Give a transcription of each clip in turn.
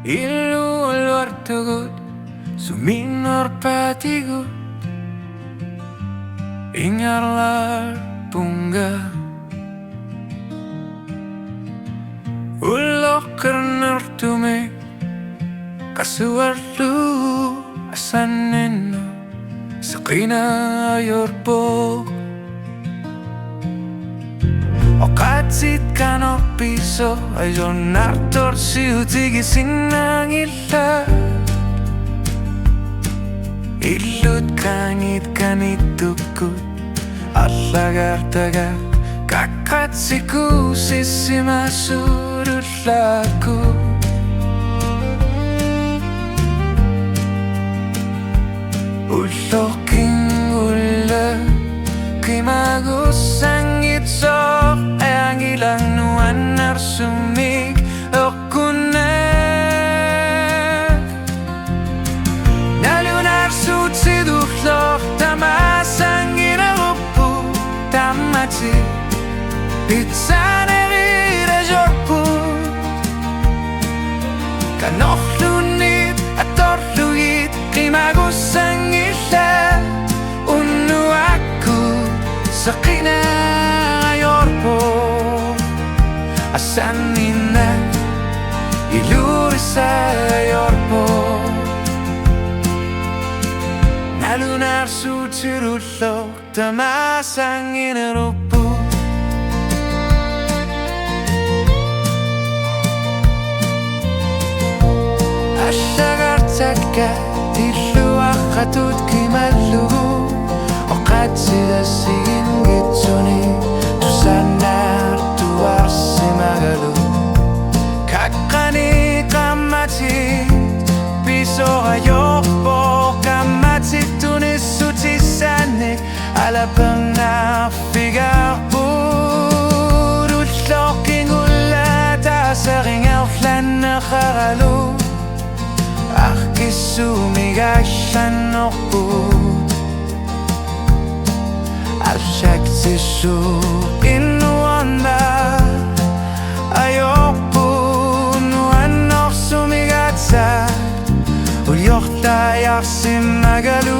Illuolvartagut suminor patigut ingarlar punga ulok kernertume kasuarlu asaneno sakina yorpo Okatsit kano piso ayon nartor siutigi sinangila Ilut kanit tukut allagartaga kakatsiku sisima surulaku Uloking ula kimagusangit so ang ilang nuan narsumig ako na nalunar sutsiduklok tamasang inarupo tamati pitsanevira joku kanoklunit at torluit kimagusang ila unu aku sakina Asanina ilurisa yorpo Nalunar sutirulok tamasang inarupo Asyagartaka iluakatut kimalugu Okatsidasing gitsuni tusanar tuarsi magalu kakani kamati piso ayokbo kamati tunis sutisane alapang na figar budutloking ulata sa ringaw flan na karalu akisumigasyan okbo Alshaktishu inuanda ayokpo nuan nok sumigatsa ulyokta yaksim magalu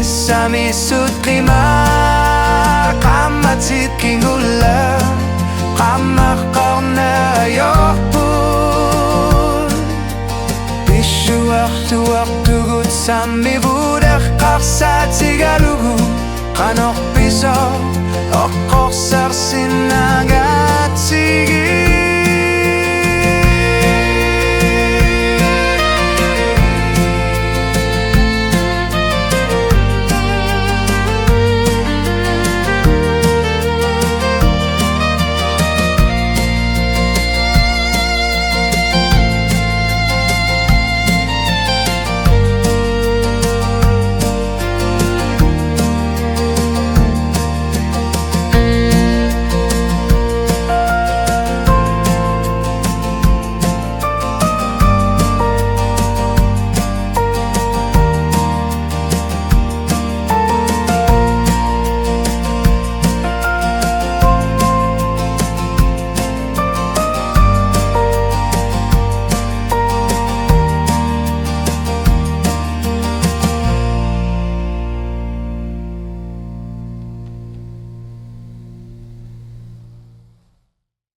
Sami sutlima kamatit kingula kamakkarna yokpun Pishuak tugut sami budak karsa tigalugu kanok piso okorsar sinagatsi